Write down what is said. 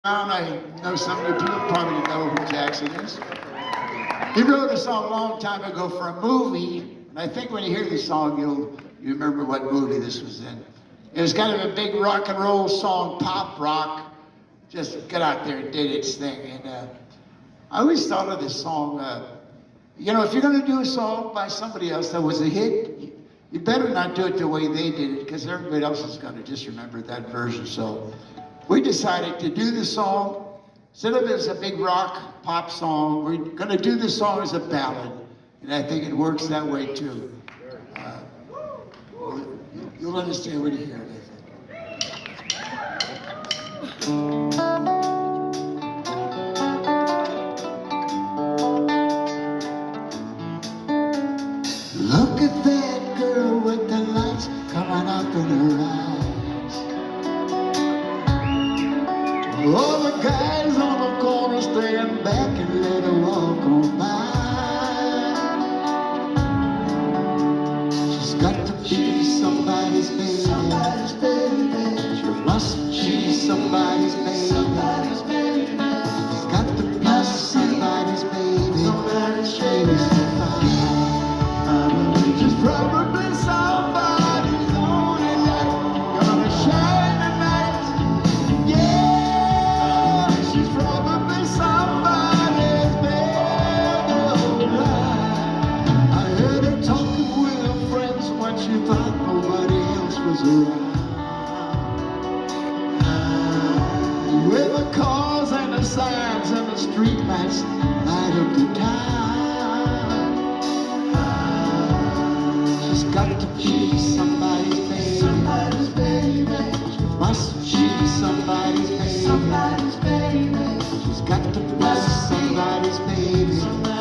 Browne. I know some of you people probably know who Jackson is. He wrote a song a long time ago for a movie, and I think when you hear this song, you remember what movie this was in. It was kind of a big rock and roll song, pop rock, just got out there and did its thing. And I always thought of this song, you know, if you're gonna do a song by somebody else that was a hit, you better not do it the way they did it, because everybody else is gonna just remember that version. So we decided to do the song, instead of it as a big rock pop song, we're gonna do the song as a ballad. And I think it works that way too. You'll understand when you hear it, I think. Look at that girl with the lights coming up in her eyes. All the guys on the corner stand back and let her walk on by. She's got to be somebody's baby. Somebody's baby. She must be somebody's baby. Somebody's baby. She's got to be somebody's baby. Somebody's baby. She's probably somebody's only light, gonna shine tonight. Yeah, she's probably somebody's baby. I heard her talking with her friends when she thought nobody else was around. With the cars and the signs and the street lights light up the town. Got to be somebody's baby. Somebody's baby. She must be somebody's baby. Somebody's baby. She's got to be somebody's baby.